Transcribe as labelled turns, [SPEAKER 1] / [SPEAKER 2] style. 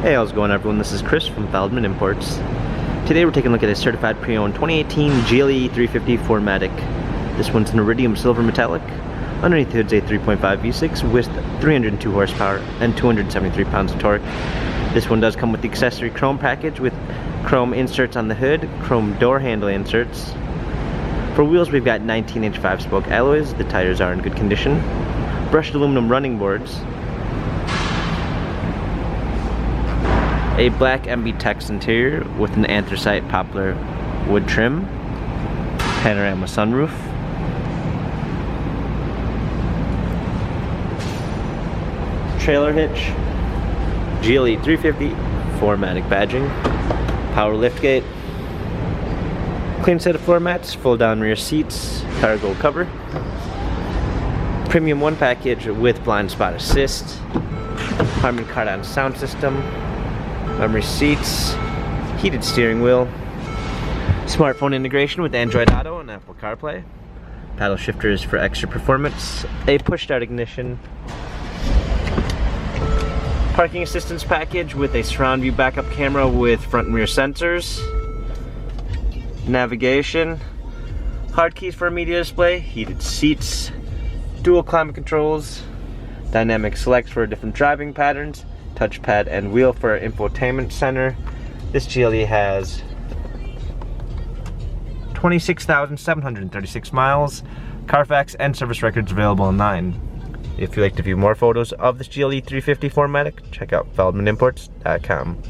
[SPEAKER 1] Hey, how's it going everyone? This is Chris from Feldmann Imports. Today we're taking a look at a certified pre-owned 2018 GLE 350 4MATIC. This one's an iridium silver metallic. Underneath the hood's a 3.5 V6 with 302 horsepower and 273 pounds of torque. This one does come with the accessory chrome package with chrome inserts on the hood, chrome door handle inserts. For wheels we've got 19-inch 5-spoke alloys. The tires are in good condition. Brushed aluminum running boards. A black MB Tex interior with an anthracite poplar wood trim, panorama sunroof, trailer hitch, GLE 350 4MATIC badging, power liftgate, clean set of floor mats, fold down rear seats, cargo cover, premium 1 package with blind spot assist, Harman Kardon sound system, memory seats, heated steering wheel, smartphone integration with Android Auto and Apple CarPlay, paddle shifters for extra performance, a push start ignition, parking assistance package with a surround view backup camera with front and rear sensors, navigation, hard keys for a media display, heated seats, dual climate controls, dynamic select for different driving patterns, touchpad and wheel for our infotainment center. This GLE has 26,736 miles, Carfax and service records available online. If you'd like to view more photos of this GLE 350 4MATIC, check out feldmanimports.com.